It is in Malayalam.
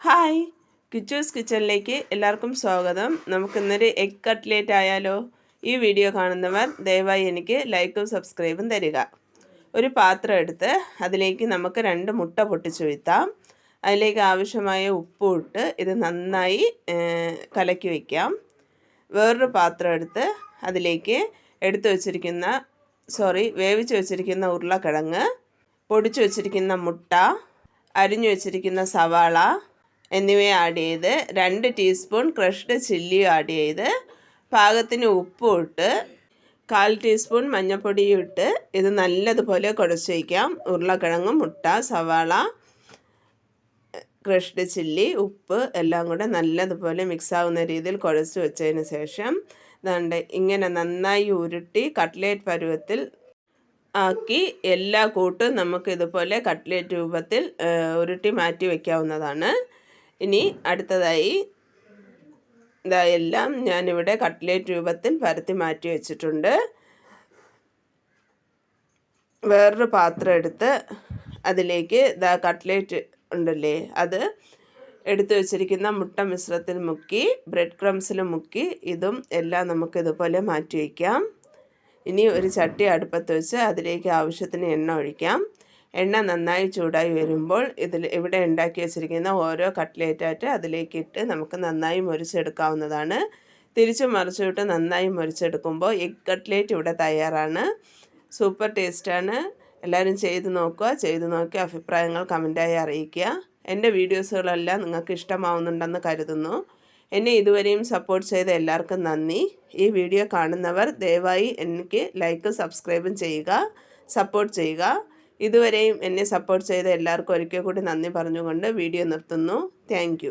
ഹായ്, കിച്ചൂസ് കിച്ചണിലേക്ക് എല്ലാവർക്കും സ്വാഗതം. നമുക്കിന്നൊരു എഗ് കട്ട്ലേറ്റ് ആയാലോ? ഈ വീഡിയോ കാണുന്നവർ ദയവായി എനിക്ക് ലൈക്കും സബ്സ്ക്രൈബും തരിക. ഒരു പാത്രം എടുത്ത് അതിലേക്ക് നമുക്ക് 2 മുട്ട പൊട്ടിച്ച് വീഴ്ത്താം. അതിലേക്ക് ആവശ്യമായ ഉപ്പും ഇട്ട് ഇത് നന്നായി കലക്കി വയ്ക്കാം. വേറൊരു പാത്രം എടുത്ത് അതിലേക്ക് വേവിച്ച് വെച്ചിരിക്കുന്ന ഉരുളക്കിഴങ്ങ്, പൊടിച്ച് വെച്ചിരിക്കുന്ന മുട്ട, അരിഞ്ഞു വെച്ചിരിക്കുന്ന സവാള എന്നിവയെ ആഡ് ചെയ്ത് 2 ടീസ്പൂൺ ക്രഷ്ഡ് ചില്ലി ആഡ് ചെയ്ത് പാകത്തിന് ഉപ്പും ഇട്ട് 1/4 ടീസ്പൂൺ മഞ്ഞൾപ്പൊടിയും ഇട്ട് ഇത് നല്ലതുപോലെ കുഴച്ച് വയ്ക്കാം. ഉരുളക്കിഴങ്ങ്, മുട്ട, സവാള, ക്രഷ്ഡ് ചില്ലി, ഉപ്പ് എല്ലാം കൂടെ നല്ലതുപോലെ മിക്സ് ആവുന്ന രീതിയിൽ കുഴച്ച് വെച്ചതിന് ശേഷം ഇങ്ങനെ നന്നായി ഉരുട്ടി കട്ട്ലേറ്റ് പരുവത്തിൽ ആക്കി എല്ലാ കൂട്ടും നമുക്ക് ഇതുപോലെ കട്ട്ലേറ്റ് രൂപത്തിൽ ഉരുട്ടി മാറ്റി വയ്ക്കാവുന്നതാണ്. ഇനി അടുത്തതായി എല്ലാം ഞാനിവിടെ കട്ട്ലേറ്റ് രൂപത്തിൽ പരത്തി മാറ്റി വെച്ചിട്ടുണ്ട്. വേറൊരു പാത്രം എടുത്ത് അതിലേക്ക് കട്ട്ലേറ്റ് ഉണ്ടല്ലേ അത് എടുത്തു വെച്ചിരിക്കുന്ന മുട്ട മിശ്രത്തിൽ മുക്കി ബ്രെഡ് ക്രംസിൽ മുക്കി ഇതും എല്ലാം നമുക്കിതുപോലെ മാറ്റി വയ്ക്കാം. ഇനി ഒരു ചട്ടി അടുപ്പത്ത് വെച്ച് അതിലേക്ക് ആവശ്യത്തിന് എണ്ണ ഒഴിക്കാം. എണ്ണ നന്നായി ചൂടായി വരുമ്പോൾ ഇവിടെ ഉണ്ടാക്കി വെച്ചിരിക്കുന്ന ഓരോ കട്ട്ലേറ്റായിട്ട് അതിലേക്ക് ഇട്ട് നമുക്ക് നന്നായി മുരിച്ചെടുക്കാവുന്നതാണ്. തിരിച്ചു മറിച്ചിട്ട് നന്നായി മുരിച്ചെടുക്കുമ്പോൾ എഗ് കട്ട്ലേറ്റ് ഇവിടെ തയ്യാറാണ്. സൂപ്പർ ടേസ്റ്റാണ്. എല്ലാവരും ചെയ്ത് നോക്കുക. ചെയ്ത് നോക്കി അഭിപ്രായങ്ങൾ കമൻറ്റായി അറിയിക്കുക. എൻ്റെ വീഡിയോസുകളെല്ലാം നിങ്ങൾക്ക് ഇഷ്ടമാവുന്നുണ്ടെന്ന് കരുതുന്നു. എന്നെ ഇതുവരെയും സപ്പോർട്ട് ചെയ്ത എല്ലാവർക്കും നന്ദി. ഈ വീഡിയോ കാണുന്നവർ ദയവായി എനിക്ക് ലൈക്കും സബ്സ്ക്രൈബും ചെയ്യുക, സപ്പോർട്ട് ചെയ്യുക. ഇതുവരെയും എന്നെ സപ്പോർട്ട് ചെയ്ത എല്ലാവർക്കും ഒരിക്കൽ കൂടി നന്ദി പറഞ്ഞുകൊണ്ട് വീഡിയോ നിർത്തുന്നു. താങ്ക്